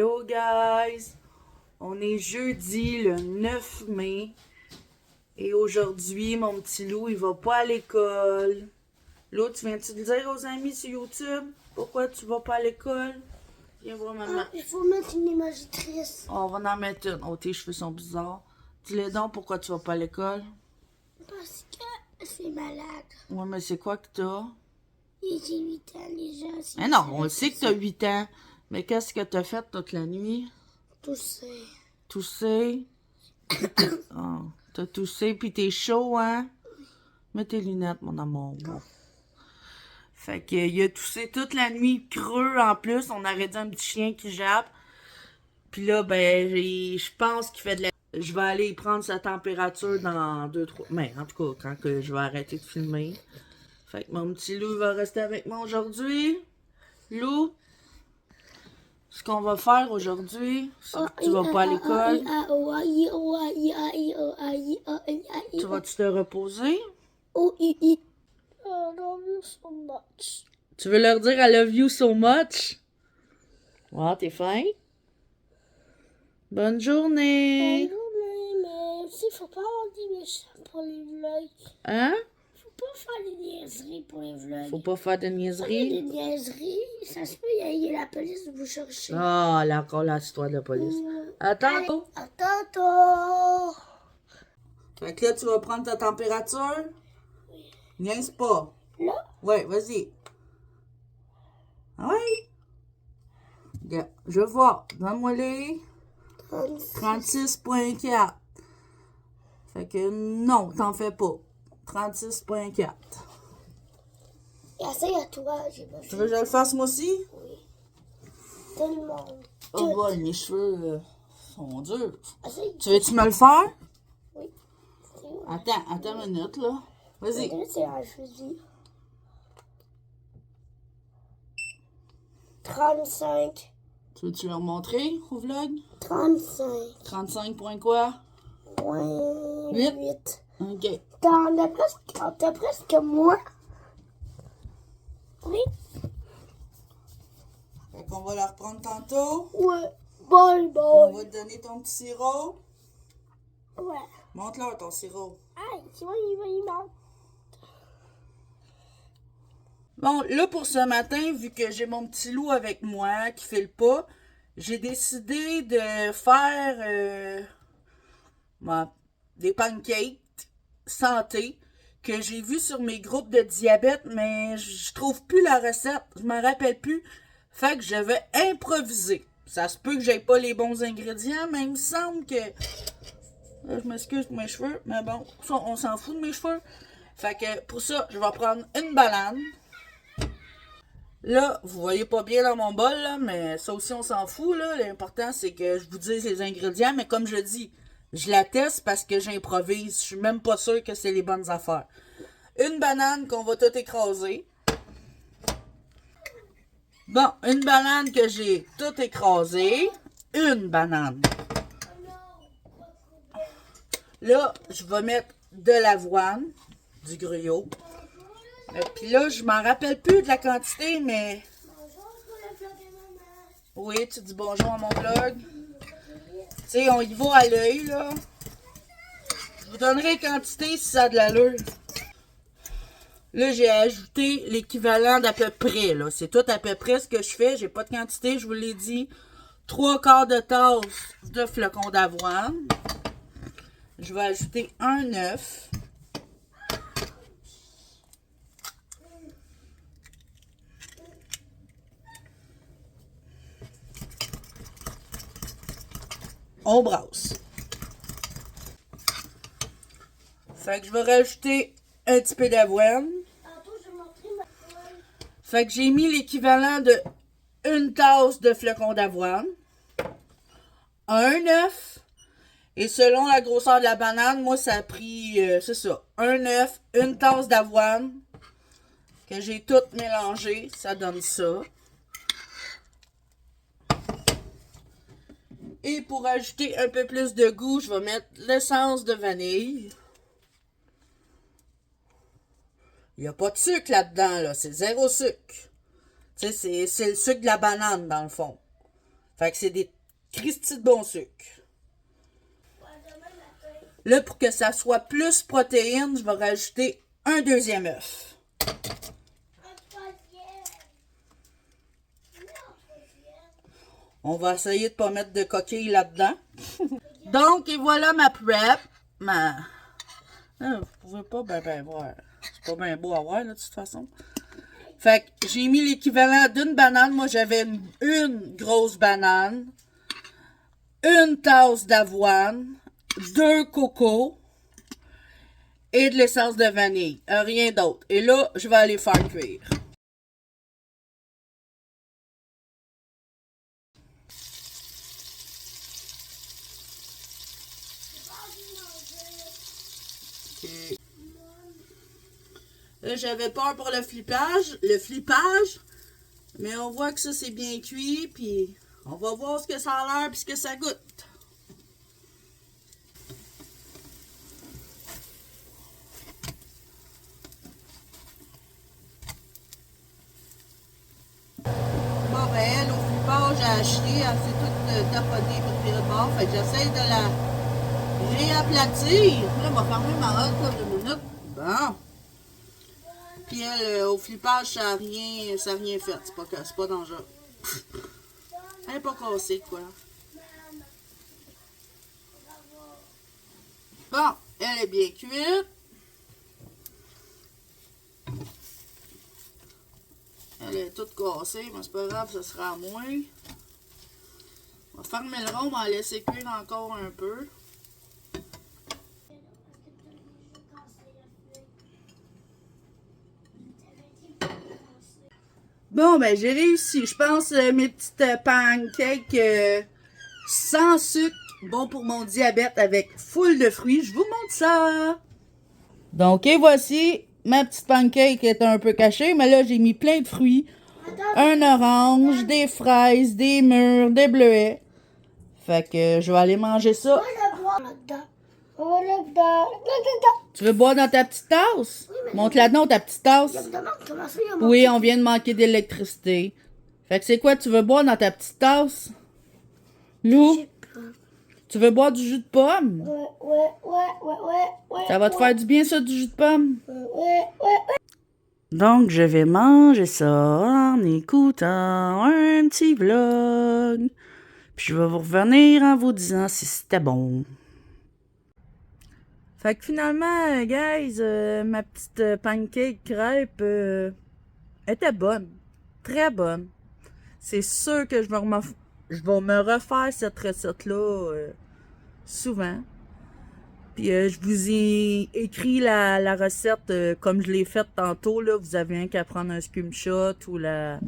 Hello guys! On est jeudi le 9 mai et aujourd'hui, mon petit loup, il va pas à l'école. Lou, tu viens-tu le dire aux amis sur YouTube? Pourquoi tu vas pas à l'école? Viens voir maman. Il faut mettre une image triste. On va en mettre une. Oh, tes cheveux sont bizarres. Dis-le donc pourquoi tu vas pas à l'école. Parce que je suis malade. Ouais, mais c'est quoi que t'as? Et j'ai 8 ans déjà. Mais non, on le sait que t'as 8 ans. Mais qu'est-ce que t'as fait toute la nuit? Tousser. Tousser? Oh, t'as toussé puis t'es chaud, hein? Mets tes lunettes, mon amour. Bon. Fait que, il a toussé toute la nuit, creux en plus. On aurait dit un petit chien qui jappe. Puis là, ben, je pense qu'il fait de la... Je vais aller prendre sa température dans 2-3... Mais en tout cas, quand que je vais arrêter de filmer. Fait que mon petit loup va rester avec moi aujourd'hui. Lou, ce qu'on va faire aujourd'hui, c'est que tu vas pas à l'école. Tu vas-tu te reposer? I love you so much. Tu veux leur dire I love you so much? Ouais, t'es fin? Bonne journée! Mais aussi, faut pas avoir des méchants pour les vlogs. Hein? Faut pas faire des niaiseries pour les vlogs. Faut pas faire de Des niaiseries? niaiseries, ça se peut, il y a la police vous chercher. Ah, là encore l'histoire de la police. À tantôt! À tantôt! Fait que là, tu vas prendre ta température? Niaise pas. Là? Ouais, vas-y. Oui. Yeah, je vois. Donne-moi les 36.4. Fait que non, t'en fais pas. 36.4. Essaye à toi, j'ai pas Tu fait. veux que je le fasse moi aussi? Tellement. Oh boy, mes cheveux sont durs. Essaye. Tu veux-tu me le faire? Oui. Attends une minute, là. Vas-y. C'est un fusil. 35. Tu veux-tu leur montrer au vlog? 35. 35 points quoi? Point 8. 8. OK. T'as presque moi. Oui. Fait qu'on va la reprendre tantôt. Ouais. Bye On bye. va te donner ton petit sirop. Ouais. Montre-leur ton sirop. Aïe, tu vois, il manque. Bon, là, pour ce matin, vu que j'ai mon petit loup avec moi qui fait le pas, j'ai décidé de faire des pancakes santé que j'ai vu sur mes groupes de diabète, mais je trouve plus la recette, je m'en rappelle plus. Fait que je vais improviser. Ça se peut que j'aie pas les bons ingrédients, mais il me semble que... je m'excuse pour mes cheveux, mais bon, ça, on s'en fout de mes cheveux. Fait que pour ça, je vais prendre une banane. Là, vous voyez pas bien dans mon bol, là, mais ça aussi, on s'en fout. Là. L'important, c'est que je vous dise les ingrédients. Mais comme je dis, je la teste parce que j'improvise. Je suis même pas sûre que c'est les bonnes affaires. Une banane qu'on va tout écraser. Bon, une banane que j'ai tout écrasée. Une banane. Là, je vais mettre de l'avoine, du gruyot. Puis là, je m'en rappelle plus de la quantité, mais... Oui, tu dis bonjour à mon vlog. Tu sais, on y va à l'œil, là. Je vous donnerai la quantité si ça a de l'allure. Là, j'ai ajouté l'équivalent d'à peu près, là. C'est tout à peu près ce que je fais. J'ai pas de quantité, je vous l'ai dit. 3/4 de tasse de flocons d'avoine. Je vais ajouter un œuf. On brasse. Fait que je vais rajouter un petit peu d'avoine. Fait que j'ai mis l'équivalent de une tasse de flocons d'avoine. Un œuf. Et selon la grosseur de la banane, moi ça a pris, c'est ça, un œuf, une tasse d'avoine. Que j'ai tout mélangé. Ça donne ça. Et pour ajouter un peu plus de goût, je vais mettre l'essence de vanille. Il n'y a pas de sucre là-dedans, là. C'est zéro sucre. Tu sais, c'est le sucre de la banane, dans le fond. Fait que c'est des cristis de bon sucre. Là, pour que ça soit plus protéine, je vais rajouter un deuxième œuf. On va essayer de ne pas mettre de coquilles là-dedans. Donc, et voilà ma prep. Vous pouvez pas ben voir. C'est pas bien beau à voir, là, de toute façon. Fait que j'ai mis l'équivalent d'une banane. Moi, j'avais une grosse banane, une tasse d'avoine, 2 cocos et de l'essence de vanille. Rien d'autre. Et là, je vais aller faire cuire. Okay. Là, j'avais peur pour le flippage, mais on voit que ça c'est bien cuit, puis on va voir ce que ça a l'air puis ce que ça goûte. Bon ben elle, au flippage, j'ai acheté, elle s'est toute taponnée pour tirer de bord, fait que j'essaie de la réaplatir. Là, on va fermer ma hotte là 2 minutes. Bon. Puis elle, au flippage, ça n'a rien fait. C'est pas dangereux. Elle n'est pas cassée, quoi. Bon, elle est bien cuite. Elle est toute cassée, mais c'est pas grave, ça sera à moins. On va fermer le rond, on va la laisser cuire encore un peu. Bon, ben, j'ai réussi. Je pense mes petites pancakes sans sucre, bon pour mon diabète, avec full de fruits. Je vous montre ça. Donc, et voici. Ma petite pancake est un peu cachée, mais là, j'ai mis plein de fruits. Un orange, des fraises, des mûres, des bleuets. Fait que je vais aller manger ça. Tu veux boire dans ta petite tasse? Montre-la donc, ta petite tasse. Oui, on vient de manquer d'électricité. Fait que c'est quoi, tu veux boire dans ta petite tasse? Lou? Tu veux boire du jus de pomme? Ouais. Ça va te faire du bien, ça, du jus de pomme? Ouais. Donc, je vais manger ça en écoutant un petit vlog. Puis je vais vous revenir en vous disant si c'était bon. Fait que finalement, guys, ma petite pancake crêpe était bonne. Très bonne. C'est sûr que je vais me refaire cette recette-là souvent. Puis je vous ai écrit la recette comme je l'ai faite tantôt. Là. Vous avez rien qu'à prendre un screenshot ou la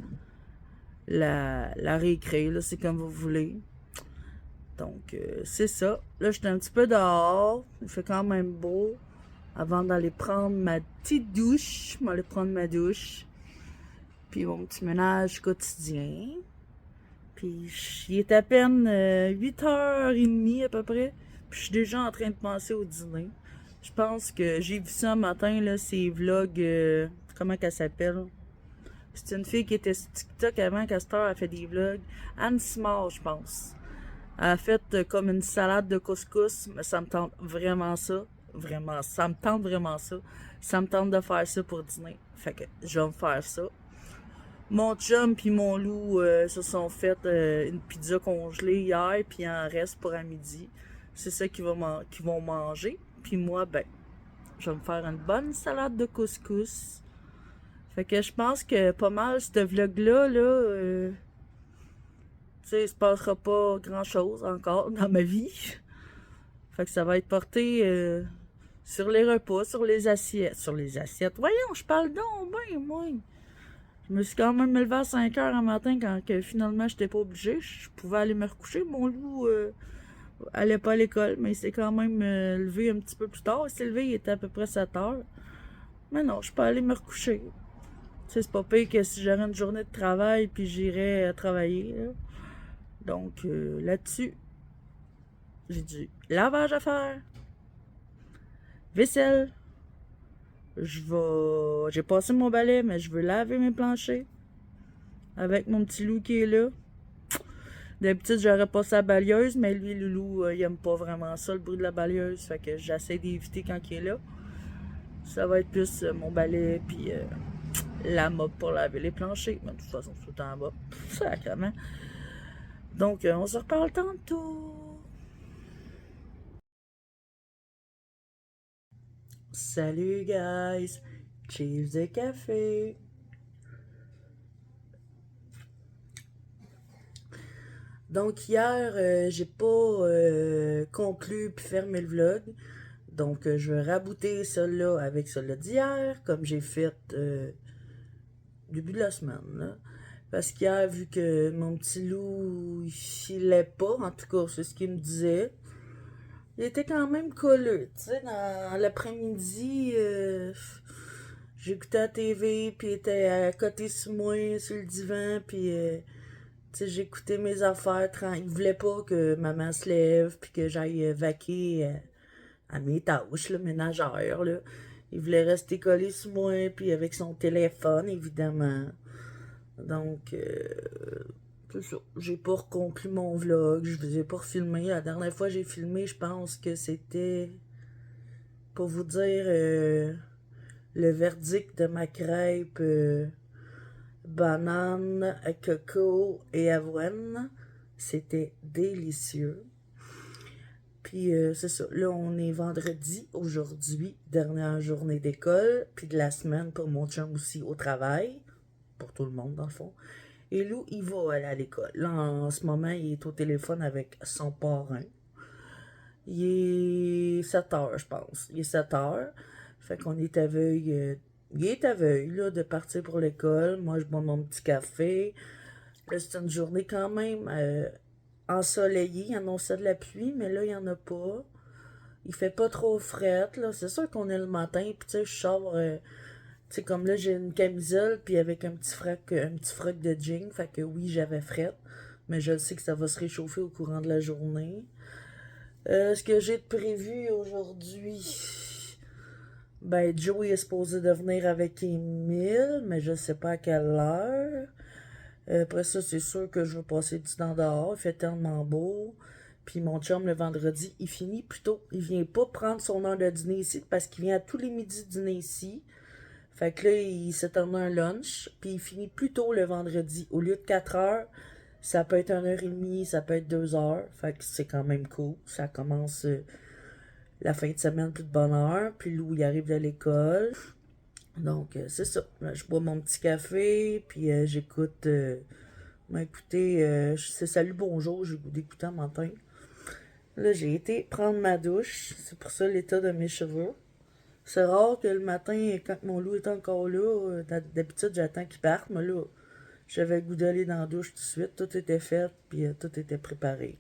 réécrire. C'est comme vous voulez. Donc, c'est ça. Là, j'étais un petit peu dehors. Il fait quand même beau. Avant d'aller prendre ma petite douche. Je vais aller prendre ma douche. Puis mon petit ménage quotidien. Puis, il est à peine 8h30 à peu près. Puis, je suis déjà en train de penser au dîner. Je pense que j'ai vu ça un matin, là, ces vlogs. Comment qu'elle s'appelle? C'est une fille qui était sur TikTok avant qu'à cette heure, elle fait des vlogs. Anne Simard, je pense. Elle a fait comme une salade de couscous, mais ça me tente vraiment ça. Vraiment, ça me tente vraiment ça. Ça me tente de faire ça pour dîner. Fait que je vais me faire ça. Mon chum puis mon loup se sont fait une pizza congelée hier, puis il en reste pour à midi. C'est ça qu'ils vont manger. Puis moi, ben, je vais me faire une bonne salade de couscous. Fait que je pense que pas mal, ce vlog-là, tu sais, il se passera pas grand-chose encore dans ma vie. Fait que ça va être porté sur les repas, sur les assiettes. Sur les assiettes. Voyons, je parle donc ben, moi. Je me suis quand même levé à 5h un matin quand finalement j'étais pas obligée. Je pouvais aller me recoucher. Mon loup allait pas à l'école, mais il s'est quand même levé un petit peu plus tard. Il s'est levé, il était à peu près 7h. Mais non, je peux aller me recoucher. Tu sais, c'est pas pire que si j'aurais une journée de travail puis j'irais travailler. Là. Donc là-dessus, j'ai du lavage à faire. Vaisselle. J'ai passé mon balai, mais je veux laver mes planchers. Avec mon petit loup qui est là. D'habitude, j'aurais pas sa balieuse, mais lui, Loulou, il aime pas vraiment ça, le bruit de la balieuse. Fait que j'essaie d'éviter quand il est là. Ça va être plus mon balai, puis la mop pour laver les planchers. Mais de toute façon, c'est tout en bas. Sacrément. Donc, on se reparle tantôt. Salut, guys. Cheers de café. Donc, hier, j'ai pas conclu puis fermé le vlog. Donc, je vais rabouter celle-là avec celle-là d'hier, comme j'ai fait début de la semaine, là. Parce qu'hier, vu que mon petit loup, il filait pas, en tout cas, c'est ce qu'il me disait, il était quand même colleux, tu sais, dans l'après-midi, j'écoutais la TV, puis il était à côté sur moi, sur le divan, puis, tu sais, j'écoutais mes affaires, il voulait pas que maman se lève, puis que j'aille vaquer à mes tâches, là, ménagères, là. Il voulait rester collé sur moi, puis avec son téléphone, évidemment. Donc, c'est ça. J'ai pas reconclu mon vlog, je vous ai pas refilmé. La dernière fois que j'ai filmé, je pense que c'était, pour vous dire, le verdict de ma crêpe banane, coco et avoine. C'était délicieux. Puis c'est ça, là on est vendredi aujourd'hui, dernière journée d'école, puis de la semaine pour mon chum aussi au travail, pour tout le monde dans le fond. Et Lou, il va aller à l'école. Là en ce moment, il est au téléphone avec son parrain. Il est 7 heures, je pense. Il est 7 heures. Fait qu'on est à veille, il est à veille là, de partir pour l'école. Moi, je bois mon petit café. Là, c'est une journée quand même ensoleillée. Il annonçait de la pluie, mais là, il n'y en a pas. Il fait pas trop fret, là. C'est sûr qu'on est le matin, puis tu sais, je sors, tu sais, comme là, j'ai une camisole, puis avec un petit froc de jean, fait que oui, j'avais fret, mais je sais que ça va se réchauffer au courant de la journée. Ce que j'ai de prévu aujourd'hui, ben, Joey est supposé de venir avec Emile, mais je sais pas à quelle heure. Après ça, c'est sûr que je vais passer du temps dehors. Il fait tellement beau. Puis mon chum, le vendredi, il finit plus tôt. Il vient pas prendre son heure de dîner ici parce qu'il vient à tous les midis dîner ici. Fait que là, il s'est donné un lunch. Puis il finit plus tôt le vendredi. Au lieu de 4 heures, ça peut être 1h30, ça peut être 2 heures. Fait que c'est quand même cool. Ça commence la fin de semaine plus de bonne heure. Puis Lou, il arrive de l'école. Donc, c'est ça. Je bois mon petit café, puis j'écoute. Écoutez, c'est Salut Bonjour, j'ai goût d'écouter un matin. Là, j'ai été prendre ma douche. C'est pour ça l'état de mes cheveux. C'est rare que le matin, quand mon loup est encore là, d'habitude, j'attends qu'il parte, mais là, j'avais le goût d'aller dans la douche tout de suite. Tout était fait, puis tout était préparé.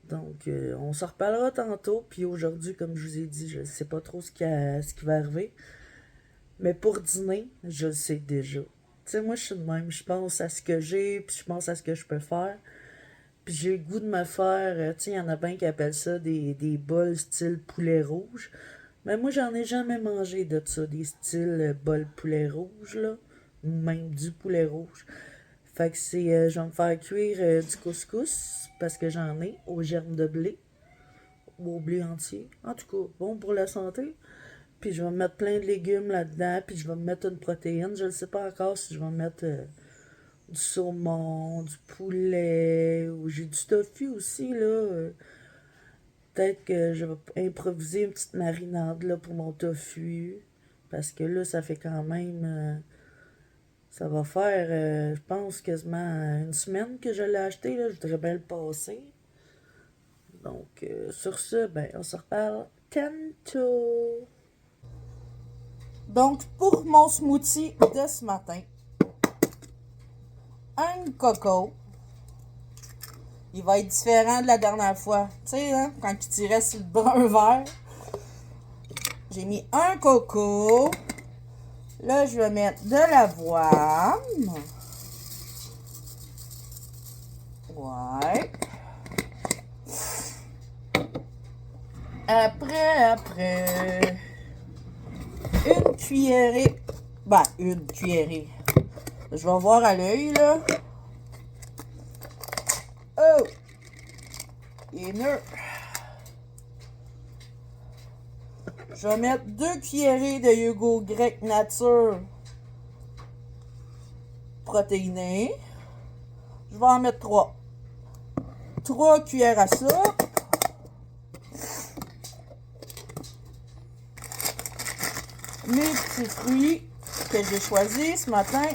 Donc, on s'en reparlera tantôt. Puis aujourd'hui, comme je vous ai dit, je ne sais pas trop ce qui va arriver. Mais pour dîner, je le sais déjà. Tu sais, moi, je suis de même. Je pense à ce que j'ai, puis je pense à ce que je peux faire. Puis j'ai le goût de me faire... tu sais, il y en a bien qui appellent ça des bols style poulet rouge. Mais moi, j'en ai jamais mangé de ça, des styles bols poulet rouge, là. Ou même du poulet rouge. Fait que c'est... je vais me faire cuire du couscous, parce que j'en ai, aux germes de blé. Ou au blé entier. En tout cas, bon pour la santé. Puis je vais mettre plein de légumes là-dedans. Puis je vais me mettre une protéine. Je ne sais pas encore si je vais mettre du saumon, du poulet. Ou j'ai du tofu aussi, là. Peut-être que je vais improviser une petite marinade là, pour mon tofu. Parce que là, ça fait quand même... ça va faire, je pense, quasiment une semaine que je l'ai acheté. Là. Je voudrais bien le passer. Donc, sur ce, ben, on se reparle tantôt. Donc, pour mon smoothie de ce matin, un coco. Il va être différent de la dernière fois. Tu sais, hein, quand il tirait sur le brun vert. J'ai mis un coco. Là, je vais mettre de l'avoine. Ouais. Après... une cuillerée. Ben, une cuillerée. Je vais voir à l'œil, là. Oh! Et nœud. Je vais mettre 2 cuillerées de yogourt grec nature protéiné. Je vais en mettre 3. 3 cuillères à soupe. Mes petits fruits que j'ai choisis ce matin.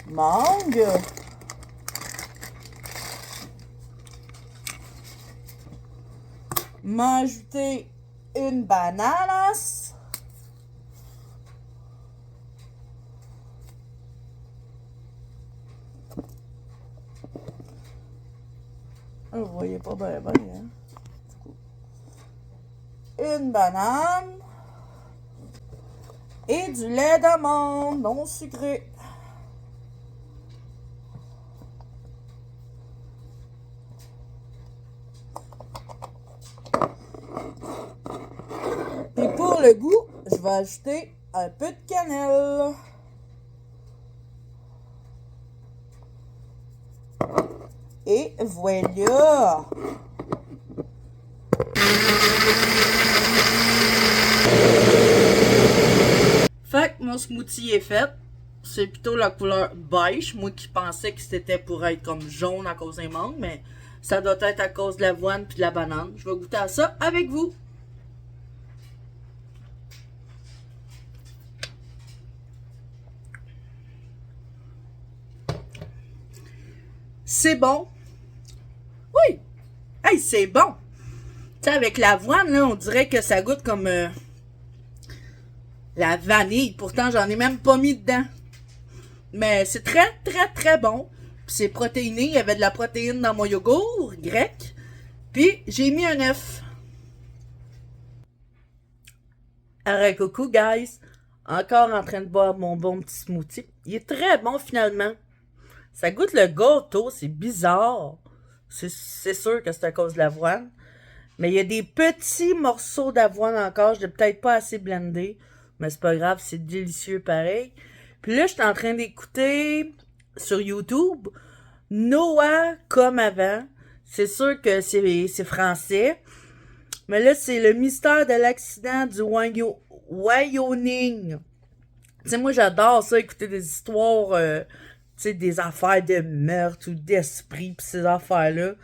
Mangue. M'ajouter une bananas. Vous voyez pas bien, hein? Une banane. Et du lait d'amande non sucré. Et pour le goût, je vais ajouter un peu de cannelle. Et voilà! Fait que mon smoothie est fait. C'est plutôt la couleur beige. Moi qui pensais que c'était pour être comme jaune à cause des mangues, mais ça doit être à cause de l'avoine puis de la banane. Je vais goûter à ça avec vous. C'est bon. Oui! Hey, c'est bon! Tu sais, avec l'avoine, là, on dirait que ça goûte comme la vanille. Pourtant, j'en ai même pas mis dedans. Mais c'est très, très, très bon. Puis c'est protéiné. Il y avait de la protéine dans mon yogourt grec. Puis j'ai mis un œuf. Arrête, coucou, guys. Encore en train de boire mon bon petit smoothie. Il est très bon, finalement. Ça goûte le gâteau. C'est bizarre. C'est sûr que c'est à cause de l'avoine. Mais il y a des petits morceaux d'avoine encore. Je l'ai peut-être pas assez blendé. Mais c'est pas grave, c'est délicieux pareil. Puis là, je suis en train d'écouter sur YouTube Noah comme avant. C'est sûr que c'est français. Mais là, c'est le mystère de l'accident du Wyoming. Tu sais, moi, j'adore ça, écouter des histoires, tu sais, des affaires de meurtre ou d'esprit, pis ces affaires-là.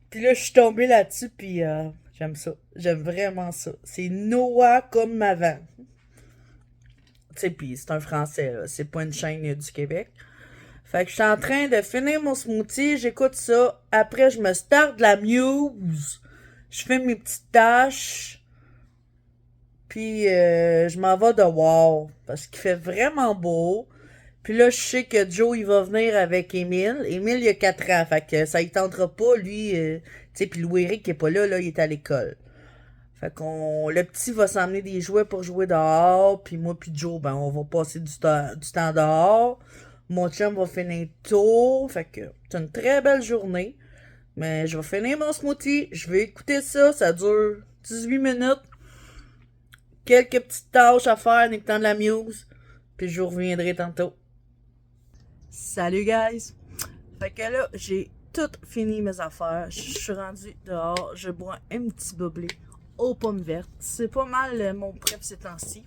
Puis là, je suis tombée là-dessus, puis j'aime ça. J'aime vraiment ça. C'est Noah comme avant. Tu sais, puis c'est un français, là. C'est pas une chaîne du Québec. Fait que je suis en train de finir mon smoothie, j'écoute ça. Après, je me starte de la muse. Je fais mes petites tâches. Puis je m'en vais dehors. Parce qu'il fait vraiment beau. Puis là, je sais que Joe, il va venir avec Émile. Émile, il a 4 ans. Fait que ça, il tentera pas, lui. Tu sais, puis Louis-Éric, qui est pas là, il est à l'école. Fait qu'on, le petit va s'emmener des jouets pour jouer dehors. Puis moi puis Joe, ben, on va passer du temps dehors. Mon chum va finir tôt. Fait que c'est une très belle journée. Mais je vais finir mon smoothie. Je vais écouter ça. Ça dure 18 minutes. Quelques petites tâches à faire en écoutant de la muse. Puis je vous reviendrai tantôt. Salut guys! Fait que là, j'ai tout fini mes affaires. Je suis rendue dehors. Je bois un petit boblé aux pommes vertes. C'est pas mal mon prep ces temps-ci.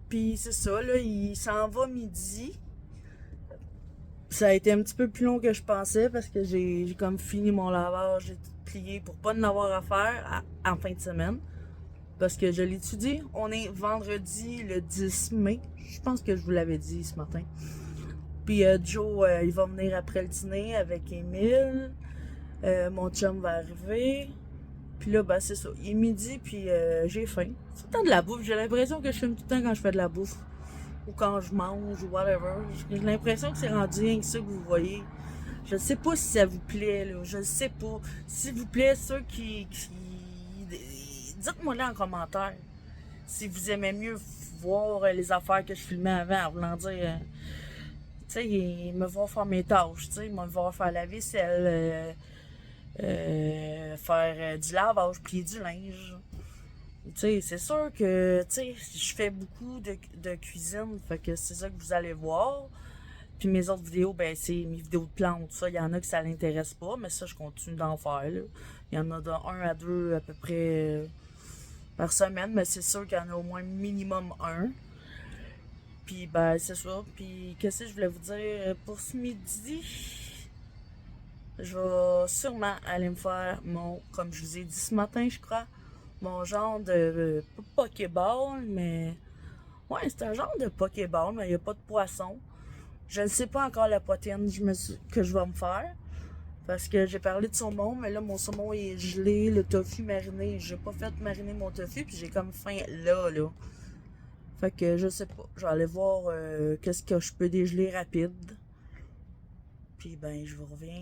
Puis c'est ça, là, il s'en va midi. Ça a été un petit peu plus long que je pensais parce que j'ai comme fini mon lavage, j'ai tout plié pour pas en avoir à faire en fin de semaine. Parce que je l'étudie. On est vendredi le 10 mai. Je pense que je vous l'avais dit ce matin. Puis Joe, il va venir après le dîner avec Émile. Mon chum va arriver. Puis là, ben c'est ça. Il est midi, puis j'ai faim. C'est tout le temps de la bouffe. J'ai l'impression que je fume tout le temps quand je fais de la bouffe. Ou quand je mange, ou whatever. J'ai l'impression que c'est rendu rien que ça que vous voyez. Je sais pas si ça vous plaît, là. Je sais pas. S'il vous plaît, ceux qui dites-moi là en commentaire si vous aimez mieux voir les affaires que je filmais avant, en voulant dire, tu sais, me voir faire mes tâches, tu sais, me voir faire la vaisselle, faire du lavage, plier du linge. Tu sais, c'est sûr que, tu sais, je fais beaucoup de cuisine, fait que c'est ça que vous allez voir. Puis mes autres vidéos, ben c'est mes vidéos de plantes, ça. Il y en a que ça l'intéresse pas, mais ça, je continue d'en faire, là. Il y en a de 1 à 2 à peu près par semaine, mais c'est sûr qu'il y en a au moins minimum un. Puis ben c'est ça. Puis qu'est-ce que je voulais vous dire pour ce midi? Je vais sûrement aller me faire mon, comme je vous ai dit ce matin, je crois, mon genre de Pokéball, mais ouais, c'est un genre de Pokéball, mais il n'y a pas de poisson. Je ne sais pas encore la protéine que je vais me faire. Parce que j'ai parlé de saumon, mais là, mon saumon est gelé, le tofu mariné. J'ai pas fait mariner mon tofu, puis j'ai comme faim là. Fait que je sais pas. Je vais aller voir qu'est-ce que je peux dégeler rapide. Puis ben, je vous reviens.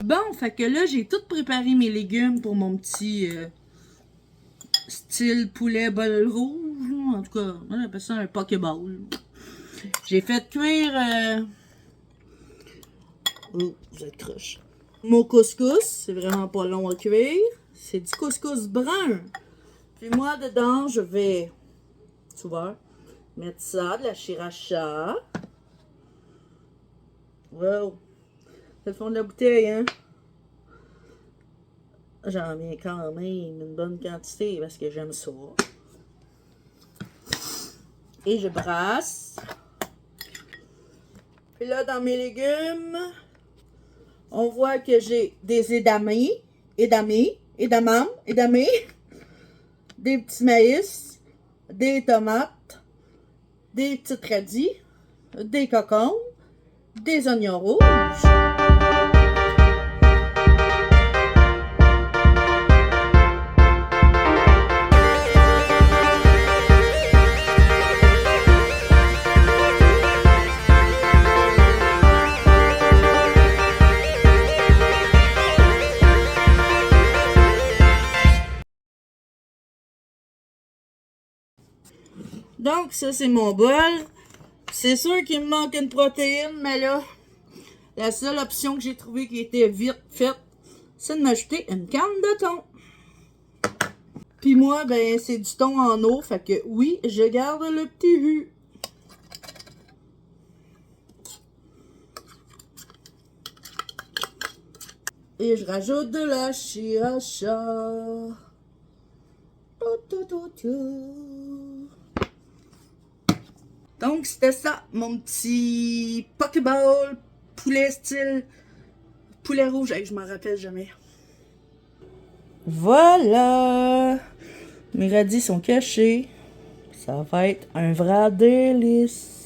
Bon, fait que là, j'ai tout préparé mes légumes pour mon petit style poulet bol rouge. En tout cas, on appelle ça un pokéball. J'ai fait cuire... Oh, vous êtes croche. Mon couscous, c'est vraiment pas long à cuire. C'est du couscous brun. Puis moi, dedans, je vais, tu vois, mettre ça, de la sriracha. Wow! C'est le fond de la bouteille, hein? J'en mets quand même une bonne quantité parce que j'aime ça. Et je brasse. Puis là, dans mes légumes, on voit que j'ai des édamés, des petits maïs, des tomates, des petites radis, des cocombes, des oignons rouges. Donc, ça, c'est mon bol. C'est sûr qu'il me manque une protéine, mais là, la seule option que j'ai trouvée qui était vite faite, c'est de m'ajouter une canne de thon. Puis moi, ben, c'est du thon en eau, fait que oui, je garde le petit jus. Et je rajoute de la sriracha. Donc, c'était ça, mon petit Pokéball poulet style poulet rouge. Hey, je m'en rappelle jamais. Voilà! Mes radis sont cachés. Ça va être un vrai délice.